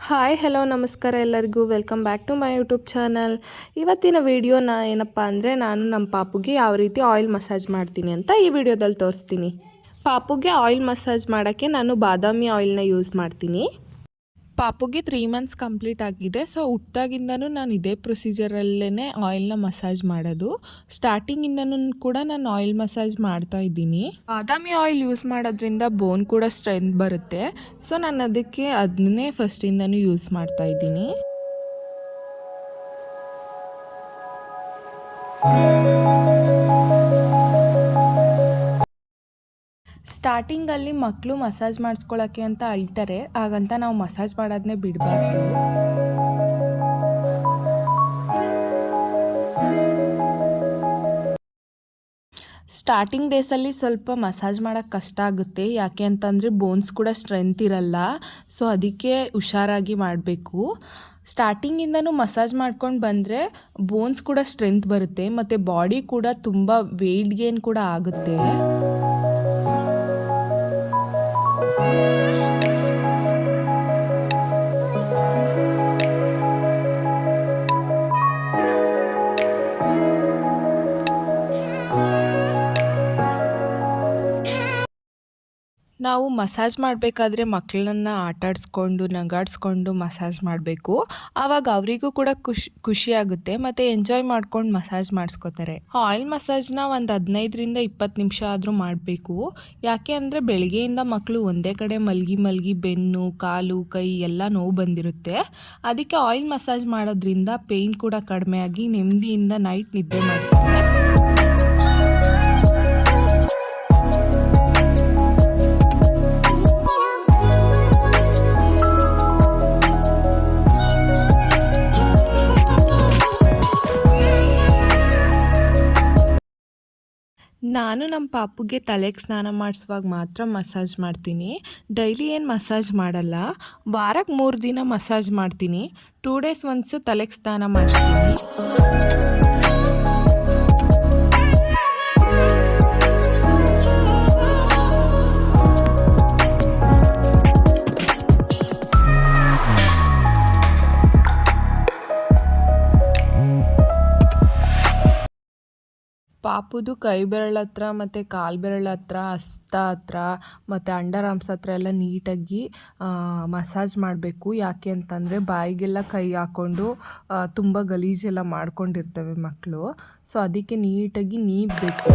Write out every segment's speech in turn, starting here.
Hi hello ನಮಸ್ಕಾರ ಎಲ್ಲರಿಗೂ welcome back to my YouTube channel. ಇವತ್ತಿನ ವಿಡಿಯೋನ ಏನಪ್ಪ ಅಂದರೆ ನಾನು ನಮ್ಮ ಪಾಪುಗೆ ಯಾವ ರೀತಿ ಆಯಿಲ್ ಮಸಾಜ್ ಮಾಡ್ತೀನಿ ಅಂತ ಈ ವಿಡಿಯೋದಲ್ಲಿ ತೋರಿಸ್ತೀನಿ. ಪಾಪುಗೆ ಆಯಿಲ್ ಮಸಾಜ್ ಮಾಡೋಕ್ಕೆ ನಾನು ಬಾದಾಮಿ ಆಯಿಲ್ನ ಯೂಸ್ ಮಾಡ್ತೀನಿ. ಪಾಪುಗೆ 3 ಮಂತ್ಸ್ ಕಂಪ್ಲೀಟ್ ಆಗಿದೆ. ಸೊ ಹುಟ್ಟಾಗಿಂದನೂ ನಾನು ಇದೇ ಪ್ರೊಸೀಜರಲ್ಲೇ ಆಯಿಲ್ನ ಮಸಾಜ್ ಮಾಡೋದು. ಸ್ಟಾರ್ಟಿಂಗಿಂದನೂ ಕೂಡ ನಾನು ಆಯಿಲ್ ಮಸಾಜ್ ಮಾಡ್ತಾ ಇದ್ದೀನಿ. ಬಾದಾಮಿ ಆಯಿಲ್ ಯೂಸ್ ಮಾಡೋದ್ರಿಂದ ಬೋನ್ ಕೂಡ ಸ್ಟ್ರೆಂತ್ ಬರುತ್ತೆ. ಸೊ ನಾನು ಅದನ್ನೇ ಫಸ್ಟಿಂದನೂ ಯೂಸ್ ಮಾಡ್ತಾ ಇದ್ದೀನಿ. ಸ್ಟಾರ್ಟಿಂಗಲ್ಲಿ ಮಕ್ಕಳು ಮಸಾಜ್ ಮಾಡಿಸ್ಕೊಳ್ಳೋಕ್ಕೆ ಅಂತ ಅಳ್ತಾರೆ, ಹಾಗಂತ ನಾವು ಮಸಾಜ್ ಮಾಡೋದನ್ನೇ ಬಿಡಬಾರ್ದು. ಸ್ಟಾರ್ಟಿಂಗ್ ಡೇಸಲ್ಲಿ ಸ್ವಲ್ಪ ಮಸಾಜ್ ಮಾಡೋಕ್ಕೆ ಕಷ್ಟ ಆಗುತ್ತೆ, ಯಾಕೆ ಅಂತಂದರೆ ಬೋನ್ಸ್ ಕೂಡ ಸ್ಟ್ರೆಂತ್ ಇರಲ್ಲ. ಸೊ ಅದಕ್ಕೆ ಹುಷಾರಾಗಿ ಮಾಡಬೇಕು. ಸ್ಟಾರ್ಟಿಂಗಿಂದನೂ ಮಸಾಜ್ ಮಾಡ್ಕೊಂಡು ಬಂದರೆ ಬೋನ್ಸ್ ಕೂಡ ಸ್ಟ್ರೆಂತ್ ಬರುತ್ತೆ ಮತ್ತು ಬಾಡಿ ಕೂಡ ತುಂಬ ವೆಯ್ಟ್ ಗೇನ್ ಕೂಡ ಆಗುತ್ತೆ. ನಾವು ಮಸಾಜ್ ಮಾಡಬೇಕಾದ್ರೆ ಮಕ್ಕಳನ್ನ ಆಟಾಡಿಸ್ಕೊಂಡು ನಗಾಡಿಸ್ಕೊಂಡು ಮಸಾಜ್ ಮಾಡಬೇಕು. ಆವಾಗ ಅವರಿಗೂ ಕೂಡ ಖುಷಿಯಾಗುತ್ತೆ ಮತ್ತು ಎಂಜಾಯ್ ಮಾಡ್ಕೊಂಡು ಮಸಾಜ್ ಮಾಡಿಸ್ಕೋತಾರೆ. ಆಯಿಲ್ ಮಸಾಜ್ನ ಒಂದು 15ರಿಂದ 20 ನಿಮಿಷ ಆದರೂ ಮಾಡಬೇಕು. ಯಾಕೆ ಅಂದರೆ ಬೆಳಗ್ಗೆಯಿಂದ ಮಕ್ಕಳು ಒಂದೇ ಕಡೆ ಮಲಗಿ ಬೆನ್ನು ಕಾಲು ಕೈ ಎಲ್ಲ ನೋವು ಬಂದಿರುತ್ತೆ. ಅದಕ್ಕೆ ಆಯಿಲ್ ಮಸಾಜ್ ಮಾಡೋದ್ರಿಂದ ಪೇಯ್ನ್ ಕೂಡ ಕಡಿಮೆ ಆಗಿ ನೆಮ್ಮದಿಯಿಂದ ನೈಟ್ ನಿದ್ದೆ ಮಾಡ್ತಾರೆ. ನಾನು ನಮ್ಮ ಪಾಪುಗೆ ತಲೆಗೆ ಸ್ನಾನ ಮಾಡಿಸುವಾಗ ಮಾತ್ರ ಮಸಾಜ್ ಮಾಡ್ತೀನಿ. ಡೈಲಿ ಏನು ಮಸಾಜ್ ಮಾಡಲ್ಲ. ವಾರಕ್ಕೆ 3 ದಿನ ಮಸಾಜ್ ಮಾಡ್ತೀನಿ. 2 ಡೇಸ್ ಒನ್ಸು ತಲೆಗೆ ಸ್ನಾನ ಮಾಡಿಸ್ತೀನಿ. ಪಾಪುದು ಕೈ ಬೆರಳ ಹತ್ರ ಮತ್ತು ಕಾಲು ಬೆರಳ ಹತ್ರ, ಹಸ್ತ ಹತ್ರ ಮತ್ತು ಅಂಡರ್ ಆರ್ಮ್ಸ್ ಹತ್ರ ಎಲ್ಲ ನೀಟಾಗಿ ಮಸಾಜ್ ಮಾಡಬೇಕು. ಯಾಕೆ ಅಂತಂದರೆ ಬಾಯಿಗೆಲ್ಲ ಕೈ ಹಾಕ್ಕೊಂಡು ತುಂಬ ಗಲೀಜೆಲ್ಲ ಮಾಡ್ಕೊಂಡಿರ್ತವೆ ಮಕ್ಕಳು. ಸೊ ಅದಕ್ಕೆ ನೀಟಾಗಿ ನೀಗಬೇಕು.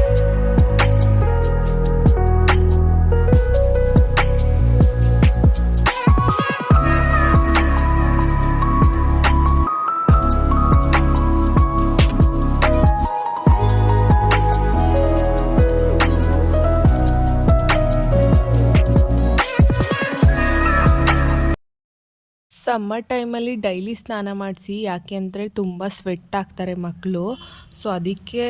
ಸಮ್ಮರ್ ಟೈಮಲ್ಲಿ ಡೈಲಿ ಸ್ನಾನ ಮಾಡಿಸಿ, ಯಾಕೆ ಅಂದರೆ ತುಂಬ ಸ್ವೆಟ್ ಆಗ್ತಾರೆ ಮಕ್ಕಳು. ಸೊ ಅದಕ್ಕೆ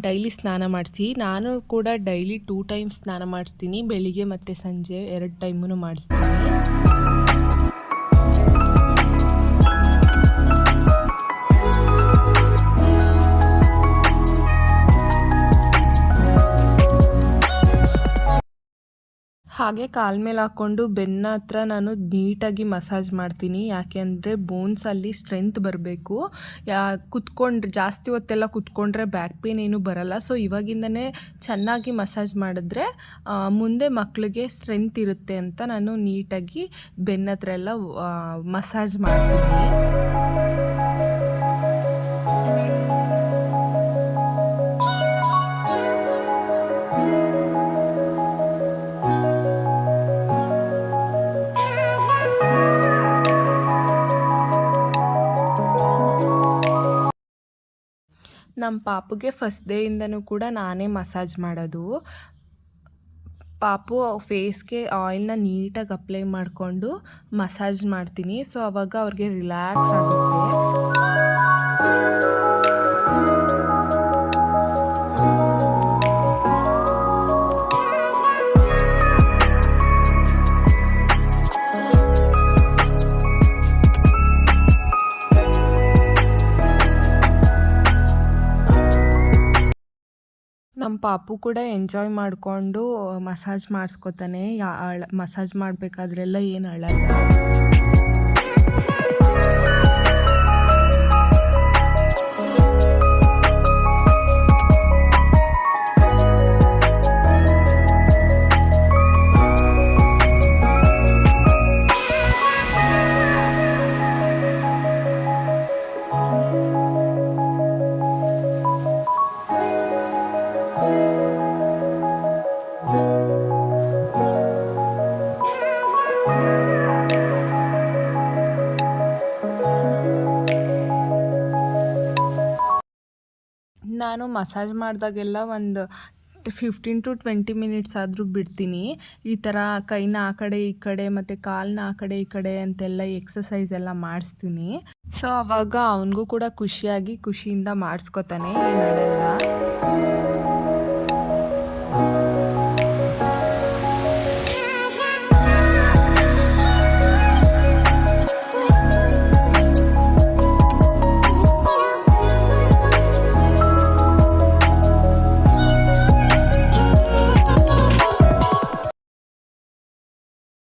ಡೈಲಿ ಸ್ನಾನ ಮಾಡಿಸಿ. ನಾನು ಕೂಡ ಡೈಲಿ 2 ಟೈಮ್ಸ್ ಸ್ನಾನ ಮಾಡಿಸ್ತೀನಿ. ಬೆಳಿಗ್ಗೆ ಮತ್ತು ಸಂಜೆ 2 ಟೈಮೂ ಮಾಡಿಸ್ತೀನಿ. ಹಾಗೆ ಕಾಲ ಮೇಲೆ ಹಾಕ್ಕೊಂಡು ಬೆನ್ನ ಹತ್ರ ನಾನು ನೀಟಾಗಿ ಮಸಾಜ್ ಮಾಡ್ತೀನಿ. ಯಾಕೆ ಅಂದರೆ ಬೋನ್ಸಲ್ಲಿ ಸ್ಟ್ರೆಂತ್ ಬರಬೇಕು. ಜಾಸ್ತಿ ಹೊತ್ತೆಲ್ಲ ಕುತ್ಕೊಂಡ್ರೆ ಬ್ಯಾಕ್ ಪೇನ್ ಏನೂ ಬರಲ್ಲ. ಸೊ ಇವಾಗಿಂದನೇ ಚೆನ್ನಾಗಿ ಮಸಾಜ್ ಮಾಡಿದ್ರೆ ಮುಂದೆ ಮಕ್ಕಳಿಗೆ ಸ್ಟ್ರೆಂತ್ ಇರುತ್ತೆ ಅಂತ ನಾನು ನೀಟಾಗಿ ಬೆನ್ನ ಹತ್ರ ಎಲ್ಲ ಮಸಾಜ್ ಮಾಡ್ತೀನಿ. ನಮ್ಮ ಪಾಪುಗೆ ಫಸ್ಟ್ ಡೇಯಿಂದನೂ ಕೂಡ ನಾನೇ ಮಸಾಜ್ ಮಾಡೋದು. ಪಾಪು ಫೇಸ್ಗೆ ಆಯಿಲ್ನ ನೀಟಾಗಿ ಅಪ್ಲೈ ಮಾಡಿಕೊಂಡು ಮಸಾಜ್ ಮಾಡ್ತೀನಿ. ಸೊ ಆವಾಗ ಅವ್ರಿಗೆ ರಿಲ್ಯಾಕ್ಸ್ ಆಗುತ್ತೆ. ನಮ್ಮ ಪಾಪು ಕೂಡ ಎಂಜಾಯ್ ಮಾಡಿಕೊಂಡು ಮಸಾಜ್ ಮಾಡಿಸ್ಕೊತಾನೆ. ಮಸಾಜ್ ಮಾಡಬೇಕಾದ್ರೆಲ್ಲ ಏನು ಅಳಲ್ಲ. ನಾನು ಮಸಾಜ್ ಮಾಡಿದಾಗೆಲ್ಲ ಒಂದು 15 to 20 ಮಿನಿಟ್ಸ್ ಆದರೂ ಬಿಡ್ತೀನಿ. ಈ ಥರ ಕೈನ ಆ ಕಡೆ ಈ ಕಡೆ ಮತ್ತು ಕಾಲನ್ನ ಆ ಕಡೆ ಈ ಕಡೆ ಅಂತೆಲ್ಲ ಎಕ್ಸಸೈಸ್ ಎಲ್ಲ ಮಾಡಿಸ್ತೀನಿ. ಸೊ ಅವಾಗ ಅವನಿಗೂ ಕೂಡ ಖುಷಿಯಿಂದ ಮಾಡಿಸ್ಕೊತಾನೆ ಏನಳೆಲ್ಲ.